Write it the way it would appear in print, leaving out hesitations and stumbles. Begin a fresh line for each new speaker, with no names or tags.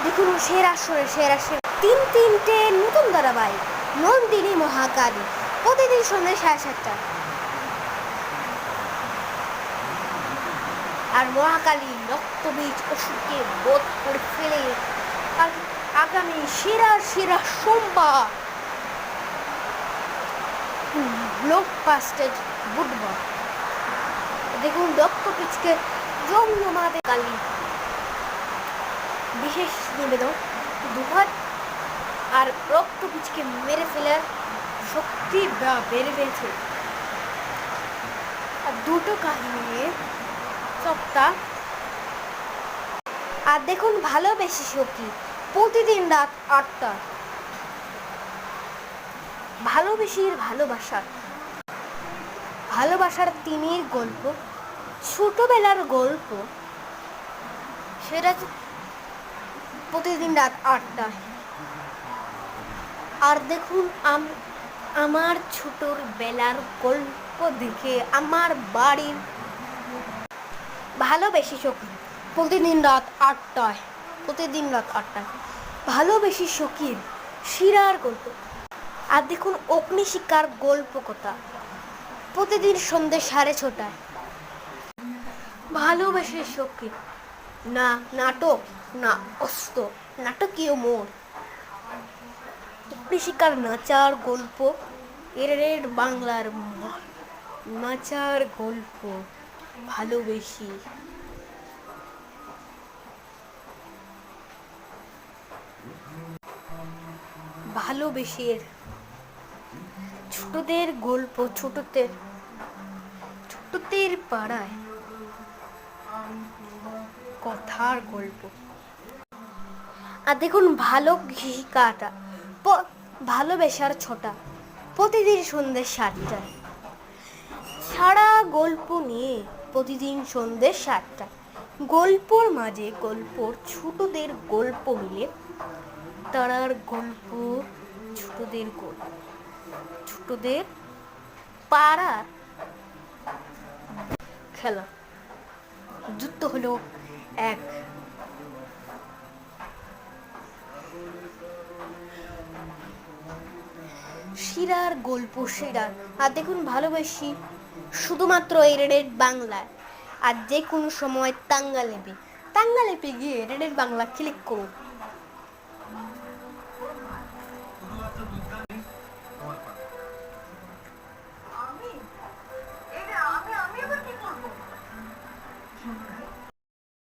দেখুন সেরা তিনটে নতুন ধারাবাহিক নন্দিনী মহাকালী প্রতিদিন সন্ধ্যে 7:30টায়। আর মহাকালী রক্তবীজ ওষুধকে বোধ করে ফেলে আগামী সেরা সোমবার ব্লকবাস্টার বুধবার। দেখুন রক্তবীজকে জমজমাতে কালী বিশেষ নিবেদন দুহাত আর রক্তবীজকে মেরে ফেলার শক্তি বেড়ে গেছে। আর দুটো কাহিনী সপ্তাহ। আর দেখুন ভালোবেসে সখী প্রতিদিন রাত 8টায়। ভালোবাসার তিমির গল্প, ছোটবেলার গল্প, সেটা প্রতিদিন রাত 8টায়। আর দেখুন আমার ছোটর বেলার গল্প দেখে আমার বাড়ির ভালোবেসে সখী প্রতিদিন রাত 8টায়। ভালোবেসে সখীর শিরার গল্প। আর দেখুন অগ্নিশিখার গল্প কথা প্রতিদিন সন্ধ্যে 6:30টায়। ভালোবেসে সখী না নাটক না অস্ত নাটকীয় মোড়। অগ্নিশিখার নাচার গল্প এর বাংলার নাচার গল্প ভালোবেসি। ভালোবেসের ছোটদের গল্প, ছোটদের পাড়ায় কথার গল্প। আর দেখুন ভালোবেসার ছোটা প্রতিদিন সন্ধ্যে 7টায়। সারা গল্প নিয়ে প্রতিদিন সন্ধ্যে 7টায়। গল্পর মাঝে ছোটদের গল্প মিলে তারার গল্প, ছোটদের পাড়ার খেলা যুক্ত হলো এক শিরার গল্প শিরার। আর দেখুন ভালোবাসি শুধুমাত্র রেড বাংলায়। আর যে কোনো সময় টাঙ্গালেপে গিয়ে রেড বাংলা ক্লিক করুন।